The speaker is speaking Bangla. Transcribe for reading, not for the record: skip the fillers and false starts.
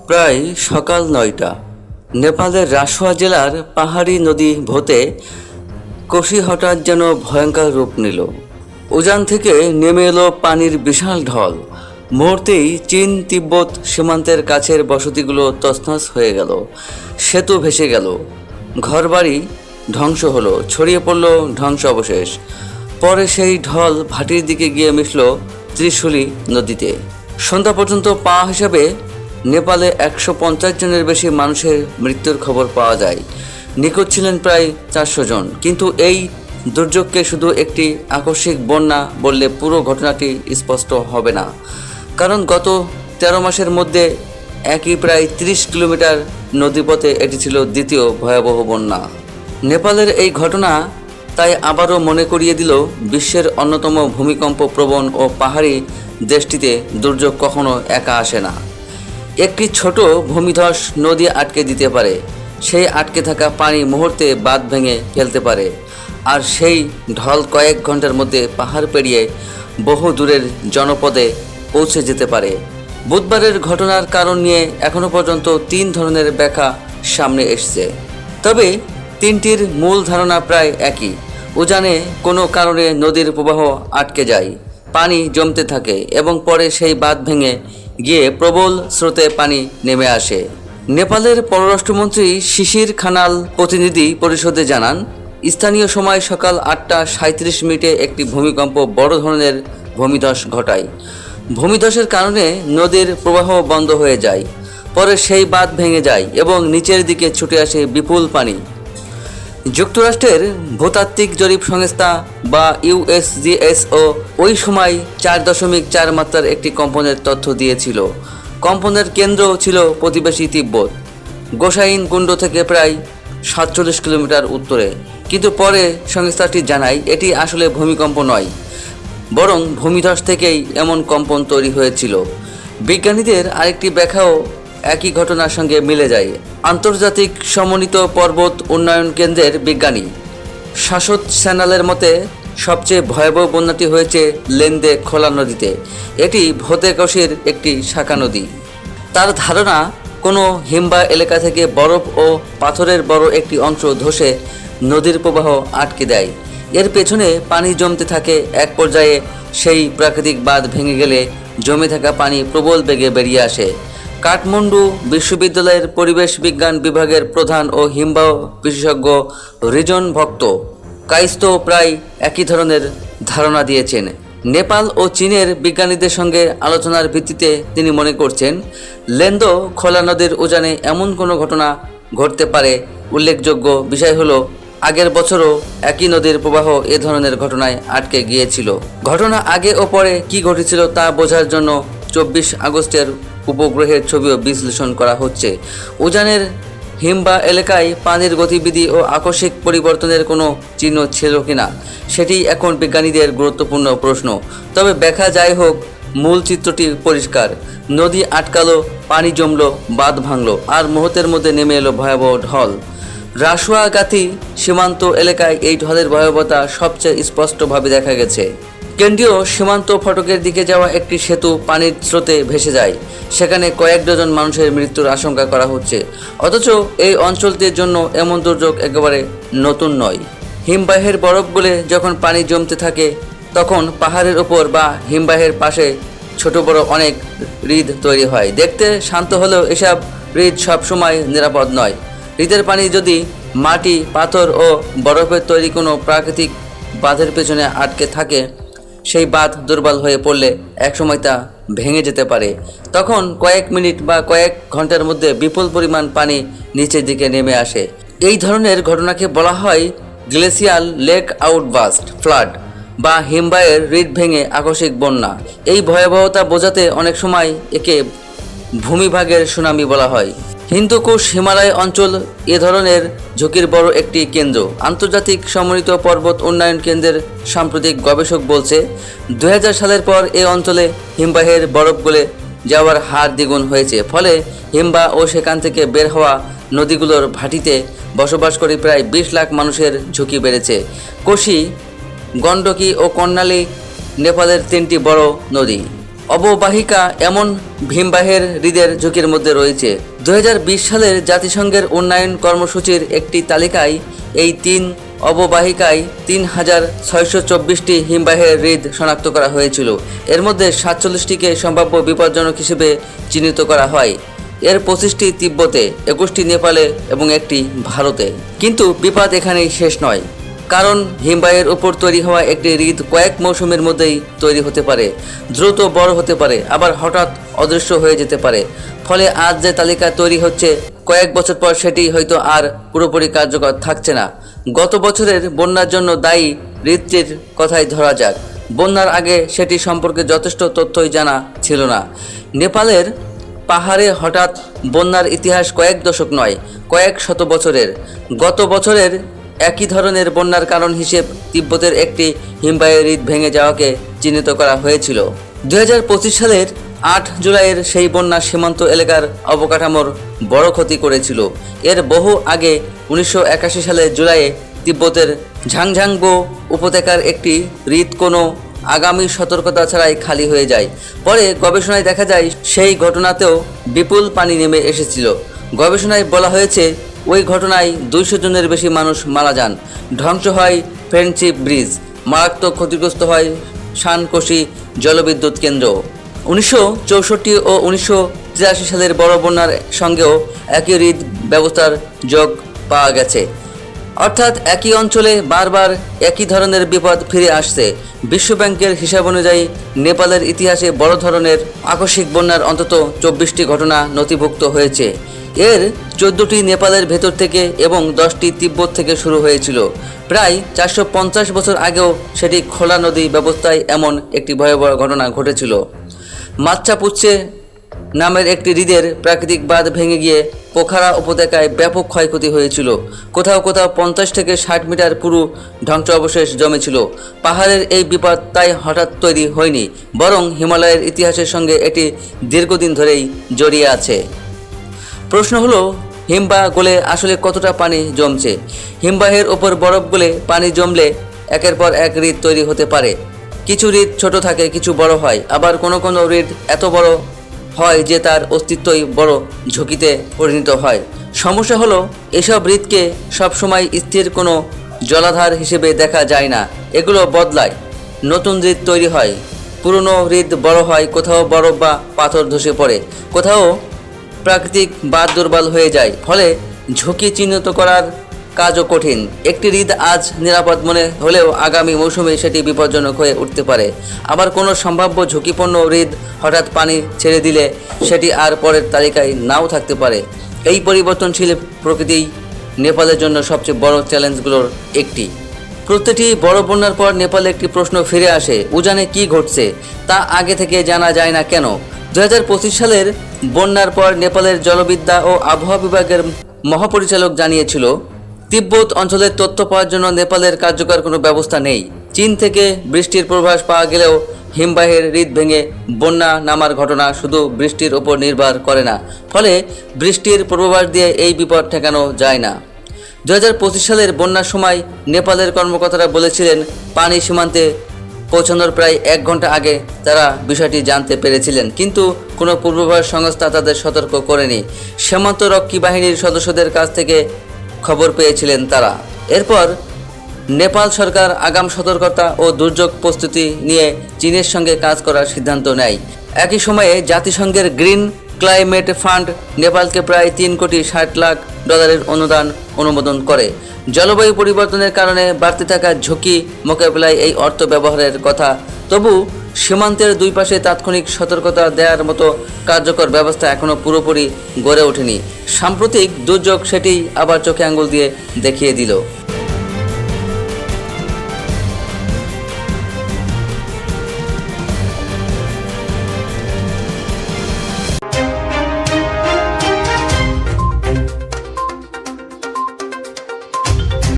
প্রায় সকাল ৯টা। নেপালের রাসোয়া জেলার পাহাড়ি নদী ভোতে কোশি হঠাৎ যেন ভয়ঙ্কর রূপ নিল। উজান থেকে নেমে এলো পানির বিশাল ঢল। মুহূর্তেই চীন তিব্বত সীমান্তের কাছের বসতিগুলো তছনছ হয়ে গেল, সেতু ভেসে গেল, ঘরবাড়ি ধ্বংস হলো, ছড়িয়ে পড়ল ধ্বংস অবশেষ। পরে সেই ঢল ভাটির দিকে গিয়ে মিশল ত্রিশুলি নদীতে। সন্ধ্যা পর্যন্ত পাওয়া হিসাবে নেপালে ১৫০ জনের বেশি মানুষের মৃত্যুর খবর পাওয়া যায়। নিখোঁজ ছিলেন প্রায় ৪০০ জন। কিন্তু এই দুর্যোগকে শুধু একটি আকস্মিক বন্যা বললে পুরো ঘটনাটি স্পষ্ট হবে না, কারণ গত ১৩ মাসের মধ্যে একই প্রায় ৩০ কিলোমিটার নদীপথে এটি ছিল দ্বিতীয় ভয়াবহ বন্যা। নেপালের এই ঘটনা তাই আবারও মনে করিয়ে দিল, বিশ্বের অন্যতম ভূমিকম্প প্রবণ ও পাহাড়ি দেশটিতে দুর্যোগ কখনো একা আসে না। একটি ছোট ভূমিধস নদী আটকে দিতে পারে, সেই আটকে থাকা পানি মুহূর্তে বাঁধ ভেঙে ফেলতে পারে, আর সেই ঢল কয়েক ঘন্টার মধ্যে পাহাড় পেরিয়ে বহু দূরের জনপদে পৌঁছে যেতে পারে। বুধবারের ঘটনার কারণ নিয়ে এখনও পর্যন্ত ৩ ধরনের ব্যাখ্যা সামনে এসেছে, তবে তিনটির মূল ধারণা প্রায় একই। উজানে কোনো কারণে নদীর প্রবাহ আটকে যায়, পানি জমতে থাকে এবং পরে সেই বাঁধ ভেঙে গিয়ে প্রবল স্রোতে পানি নেমে আসে। নেপালের পররাষ্ট্রমন্ত্রী শিশির খানাল প্রতিনিধি পরিষদে জানান, স্থানীয় সময় সকাল ৮টা৩৭ একটি ভূমিকম্প বড় ধরনের ভূমিধস ঘটায়। ভূমিধসের কারণে নদীর প্রবাহ বন্ধ হয়ে যায়, পরে সেই বাঁধ ভেঙে যায় এবং নিচের দিকে ছুটে আসে বিপুল পানি। যুক্তরাষ্ট্রের ভূতাত্ত্বিক জরিপ সংস্থা বা ইউএসজিএসও ওই সময় ৪.৪ মাত্রার একটি কম্পনের তথ্য দিয়েছিল। কম্পনের কেন্দ্র ছিল প্রতিবেশী তিব্বত, গোসাইন কুণ্ড থেকে প্রায় ৪৭ কিলোমিটার উত্তরে। কিন্তু পরে সংস্থাটি জানায় এটি আসলে ভূমিকম্প নয়, বরং ভূমিধস থেকেই এমন কম্পন তৈরি হয়েছিল। বিজ্ঞানীদের আরেকটি ব্যাখ্যাও একই ঘটনার সঙ্গে মিলে যায়। আন্তর্জাতিক সমন্বিত পর্বত উন্নয়ন কেন্দ্রের বিজ্ঞানী শাশ্বত স্যানালের মতে, সবচেয়ে ভয়াবহ বন্যাটি হয়েছে লেন্দে খোলা নদীতে। এটি ভোতে কোশির একটি শাখা নদী। তার ধারণা, কোনো হিমবাহ এলাকা থেকে বরফ ও পাথরের বড় একটি অংশ ধসে নদীর প্রবাহ আটকে দেয়। এর পেছনে পানি জমতে থাকে, এক পর্যায়ে সেই প্রাকৃতিক বাঁধ ভেঙে গেলে জমে থাকা পানি প্রবল বেগে বেরিয়ে আসে। কাঠমান্ডু বিশ্ববিদ্যালয়ের পরিবেশ বিজ্ঞান বিভাগের প্রধান ও হিমবাহ বিশেষজ্ঞ রিজন ভক্ত কাইস্তো প্রায় একই ধরনের ধারণা দিয়েছেন। নেপাল ও চীনের বিজ্ঞানীদের সঙ্গে আলোচনার ভিত্তিতে তিনি মনে করছেন, লেন্দো খোলা নদীর উজানে এমন কোনো ঘটনা ঘটতে পারে। উল্লেখযোগ্য বিষয় হলো, আগের বছরও একই নদীর প্রবাহ এ ধরনের ঘটনায় আটকে গিয়েছিল। ঘটনা আগে ও পরে কী ঘটেছিল তা বোঝার জন্য ২৪ আগস্টের উপগ্রহের ছবিও বিশ্লেষণ করা হচ্ছে। উজানের হিমবাহ এলাকায় পানির গতিবিধি ও আকস্মিক পরিবর্তনের কোনো চিহ্ন ছিল কিনা, সেটি এখন বিজ্ঞানীদের গুরুত্বপূর্ণ প্রশ্ন। তবে ব্যাখ্যা যাই হোক, মূল চিত্রটি পরিষ্কার। নদী আটকালো, পানি জমলো, বাঁধ ভাঙলো, আর মুহূর্তের মধ্যে নেমে এলো ভয়াবহ ঢল। রাসোয়াগাথি সীমান্ত এলাকায় এই ঢলের ভয়াবহতা সবচেয়ে স্পষ্টভাবে দেখা গেছে। কেন্দ্রীয় সীমান্ত ফটকের দিকে যাওয়া একটি সেতু পানির স্রোতে ভেসে যায়, সেখানে কয়েক ডজন মানুষের মৃত্যুর আশঙ্কা করা হচ্ছে। অথচ এই অঞ্চলটির জন্য এমন দুর্যোগ একেবারে নতুন নয়। হিমবাহের বরফ গলে যখন পানি জমতে থাকে, তখন পাহাড়ের ওপর বা হিমবাহের পাশে ছোট বড় অনেক হ্রদ তৈরি হয়। দেখতে শান্ত হলেও এসব হ্রদ সবসময় নিরাপদ নয়। হ্রদের পানি যদি মাটি, পাথর ও বরফের তৈরি কোনো প্রাকৃতিক বাঁধের পেছনে আটকে থাকে, সেই বাঁধ দুর্বল হয়ে পড়লে একসময় তা ভেঙে যেতে পারে। তখন কয়েক মিনিট বা কয়েক ঘন্টার মধ্যে বিপুল পরিমাণ পানি নিচের দিকে নেমে আসে। এই ধরনের ঘটনাকে বলা হয় গ্লেসিয়াল লেক আউটবার্স্ট ফ্লাড বা হিমবাহের হ্রদ ভেঙে আকস্মিক বন্যা। এই ভয়াবহতা বোঝাতে অনেক সময় একে ভূমিভাগের সুনামি বলা হয়। হিন্দুকুশ হিমালয় অঞ্চল এ ধরনের ঝুঁকির বড় একটি কেন্দ্র। আন্তর্জাতিক সমন্বিত পর্বত উন্নয়ন কেন্দ্রের সাম্প্রতিক গবেষক বলছে, ২০০০ সালের পর এ অঞ্চলে হিমবাহের বরফ গলে যাওয়ার হার দ্বিগুণ হয়েছে। ফলে হিমবাহ ও সেখান থেকে বের হওয়া নদীগুলোর ভাটিতে বসবাস করে প্রায় ২০ লাখ মানুষের ঝুঁকি বেড়েছে। কোশি, গণ্ডকী ও কর্ণালী নেপালের ৩টি বড় নদী। অববাহিকা এমন হিমবাহের হ্রদের ঝুঁকির মধ্যে রয়েছে। 2020 সালের জাতিসংঘের উন্নয়ন কর্মসূচির একটি তালিকায় এই 3 অববাহিকায় 3624টি হিমবাহের হ্রদ শনাক্ত করা হয়েছিল। এর মধ্যে 47টিকে সম্ভাব্য বিপজ্জনক হিসেবে চিহ্নিত করা হয়। এর 25টি তিব্বতে, 21টি নেপালে এবং একটি ভারতে। কিন্তু বিপদ এখানেই শেষ নয়, কারণ হিমবাহের উপর তৈরি হওয়া একটি হ্রদ কয়েক মৌসুমের মধ্যেই তৈরি হতে পারে, দ্রুত বড় হতে পারে, আবার হঠাৎ অদৃশ্য হয়ে যেতে পারে। ফলে আজ যে তালিকা তৈরি হচ্ছে, কয়েক বছর পর সেটি হয়তো আর পুরোপুরি কার্যকর থাকছে না। গত বছরের বন্যার জন্য দায়ী হ্রদটির কথাই ধরা যাক। বন্যার আগে সেটি সম্পর্কে যথেষ্ট তথ্যই জানা ছিল না। নেপালের পাহাড়ে হঠাৎ বন্যার ইতিহাস কয়েক দশক নয়, কয়েক শত বছরের। গত বছরের একই ধরনের বন্যার কারণ হিসেব তিব্বতের একটি হিমবাহের হ্রদ ভেঙে যাওয়াকে চিহ্নিত করা হয়েছিল। 2025 সালের 8 জুলাইয়ের সেই বন্যা সীমান্ত এলাকার অবকাঠামোর বড় ক্ষতি করেছিল। এর বহু আগে 1981 সালের জুলাইয়ে তিব্বতের ঝাংঝাংবো উপত্যকার একটি হ্রদ কোনো আগামী সতর্কতা ছাড়াই খালি হয়ে যায়। পরে গবেষণায় দেখা যায় সেই ঘটনাতেও বিপুল পানি নেমে এসেছিল। গবেষণায় বলা হয়েছে ওই ঘটনায় 200 জনের বেশি মানুষ মারা যান, ধ্বংস হয় ফ্রেন্ডশিপ ব্রিজ, মারাত্মক ক্ষতিগ্রস্ত হয় শানকোশি জলবিদ্যুৎ কেন্দ্র। 1964 ও 1983 সালের বড় বন্যার সঙ্গেও একই হ্রদ ব্যবস্থার যোগ পাওয়া গেছে। অর্থাৎ একই অঞ্চলে বারবার একই ধরনের বিপদ ফিরে আসছে। বিশ্বব্যাংকের হিসাব অনুযায়ী নেপালের ইতিহাসে বড় ধরনের আকস্মিক বন্যার অন্তত 24টি ঘটনা নথিভুক্ত হয়েছে। এর 14টি নেপালের ভেতর থেকে এবং 10টি তিব্বত থেকে শুরু হয়েছিল। প্রায় 450 বছর আগেও সেটি খোলা নদী ব্যবস্থায় এমন একটি ভয়াবহ ঘটনা ঘটেছিল। মাচ্চাপুচ্ছে নামের একটি হ্রদের প্রাকৃতিক বাঁধ ভেঙে গিয়ে পোখারা উপত্যকায় ব্যাপক ক্ষয়ক্ষতি হয়েছিল। কোথাও কোথাও 50 থেকে 60 মিটার পুরো ধ্বংসাবশেষ জমেছিল। পাহাড়ের এই বিপদ তাই হঠাৎ তৈরি হয়নি, বরং হিমালয়ের ইতিহাসের সঙ্গে এটি দীর্ঘদিন ধরেই জড়িয়ে আছে। প্রশ্ন হলো, হিমবাহ গলে আসলে কতটা পানি জমছে? হিমবাহের ওপর বরফ গলে পানি জমলে একের পর এক হ্রদ তৈরি হতে পারে। কিছু হ্রদ ছোট থাকে, কিছু বড় হয়, আবার কোনো কোনো হ্রদ এত বড় হয় যে তার অস্তিত্বই বড় ঝুঁকিতে পরিণত হয়। সমস্যা হলো, এসব হ্রদকে সবসময় স্থির কোনো জলাধার হিসেবে দেখা যায় না। এগুলো বদলায়, নতুন হ্রদ তৈরি হয়, পুরনো হ্রদ বড় হয়, কোথাও বরফ বা পাথর ধসে পড়ে, কোথাও প্রাকৃতিক বাঁধ দুর্বল হয়ে যায়। ফলে ঝুঁকি চিহ্নিত করার কাজও কঠিন। একটি হ্রদ আজ নিরাপদ মনে হলেও আগামী মৌসুমে সেটি বিপজ্জনক হয়ে উঠতে পারে। আবার কোনো সম্ভাব্য ঝুঁকিপূর্ণ হ্রদ হঠাৎ পানি ছেড়ে দিলে সেটি আর পরের তালিকায় নাও থাকতে পারে। এই পরিবর্তনশীল প্রকৃতি নেপালের জন্য সবচেয়ে বড় চ্যালেঞ্জগুলোর একটি। প্রতিটি বড় বন্যার পর নেপালে একটি প্রশ্ন ফিরে আসে, উজানে কি ঘটছে তা আগে থেকে জানা যায় না কেন? 2025 সালের বন্যার পর নেপালের জলবিদ্যা ও আবহাওয়া বিভাগের মহাপরিচালক জানিয়েছিল, তিব্বত অঞ্চলের তথ্য পাওয়ার জন্য নেপালের কার্যকর কোনো ব্যবস্থা নেই। চীন থেকে বৃষ্টির পূর্বাভাস পাওয়া গেলেও হিমবাহের হ্রদ ভেঙে বন্যা নামার ঘটনা শুধু বৃষ্টির ওপর নির্ভর করে না। ফলে বৃষ্টির পূর্বাভাস দিয়ে এই বিপদ ঠেকানো যায় না। 2025 সালের বন্যার সময় নেপালের কর্মকর্তারা বলেছিলেন, পানি সীমান্তে পৌঁছানোর প্রায় 1 ঘন্টা আগে তারা বিষয়টি জানতে পেরেছিলেন, কিন্তু কোনো পূর্বাভাস সংস্থা তাদের সতর্ক করেনি। সীমান্তরক্ষী বাহিনীর সদস্যদের কাছ থেকে খবর পেয়েছিলেন তারা। এরপর নেপাল সরকার আগাম সতর্কতা ও দুর্যোগ প্রস্তুতি নিয়ে চীনের সঙ্গে কাজ করার সিদ্ধান্ত নেয়। একই সময়ে জাতিসংঘের গ্রিন ক্লাইমেট ফান্ড নেপালকে প্রায় $3.60 কোটি অনুমোদন করে। জলবায়ু পরিবর্তনের কারণে বাড়তে থাকা ঝুঁকি মোকাবিলায় এই অর্থ ব্যবহারের কথা। তবু সীমান্তের দুই পাশে তাৎক্ষণিক সতর্কতা দেওয়ার মতো কার্যকর ব্যবস্থা এখনও পুরোপুরি গড়ে ওঠেনি। সাম্প্রতিক দুর্যোগ সেটি আবার চোখে আঙুল দিয়ে দেখিয়ে দিল।